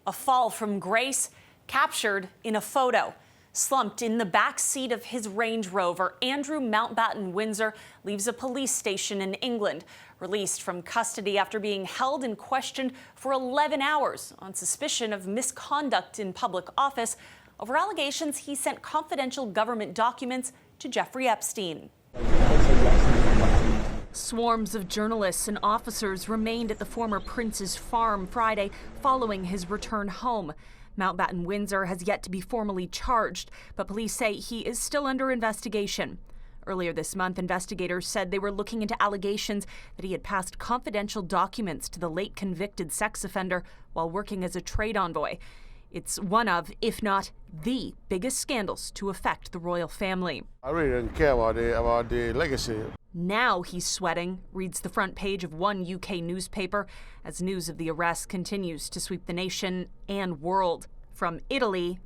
A fall from grace captured in a photo. Slumped in the back seat of his Range Rover, Andrew Mountbatten-Windsor leaves a police station in England, released from custody after being held and questioned for 11 hours on suspicion of misconduct in public office over allegations he sent confidential government documents to Jeffrey Epstein. Swarms of journalists and officers remained at the former prince's farm Friday following his return home. Mountbatten-Windsor has yet to be formally charged, but police say he is still under investigation. Earlier this month, investigators said they were looking into allegations that he had passed confidential documents to the late convicted sex offender while working as a trade envoy. It's one of, if not the biggest scandals to affect the royal family. I really don't care about the legacy. Now he's sweating, reads the front page of one UK newspaper as news of the arrest continues to sweep the nation and world, from Italy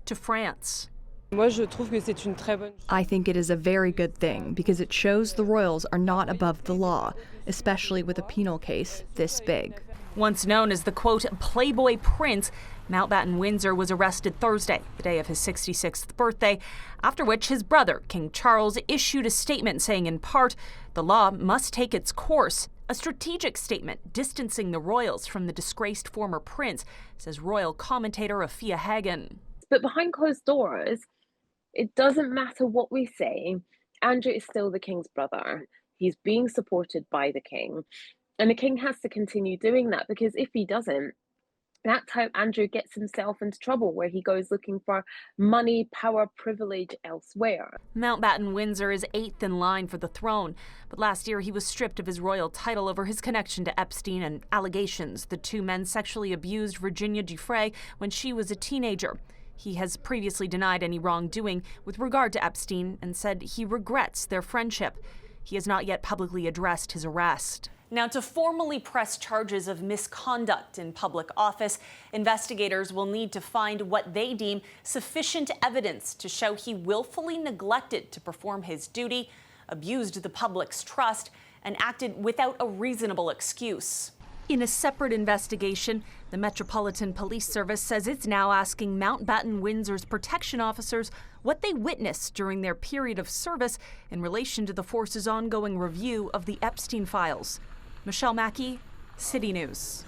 to France. I think it is a very good thing because it shows the royals are not above the law, especially with a penal case this big. Once known as the, quote, Playboy Prince, Mountbatten-Windsor was arrested Thursday, the day of his 66th birthday, after which his brother, King Charles, issued a statement saying, in part, the law must take its course. A strategic statement distancing the royals from the disgraced former prince, says royal commentator Afia Hagen. But behind closed doors, it doesn't matter what we say. Andrew is still the king's brother. He's being supported by the king. And the king has to continue doing that, because if he doesn't, that's how Andrew gets himself into trouble, where he goes looking for money, power, privilege elsewhere. Mountbatten-Windsor is 8th in line for the throne, but last year he was stripped of his royal title over his connection to Epstein and allegations the two men sexually abused Virginia Giuffre when she was a teenager. He has previously denied any wrongdoing with regard to Epstein and said he regrets their friendship. He has not yet publicly addressed his arrest. Now, to formally press charges of misconduct in public office, investigators will need to find what they deem sufficient evidence to show he willfully neglected to perform his duty, abused the public's trust, and acted without a reasonable excuse. In a separate investigation, the Metropolitan Police Service says it's now asking Mountbatten-Windsor's protection officers what they witnessed during their period of service in relation to the force's ongoing review of the Epstein files. Michelle Mackey, City News.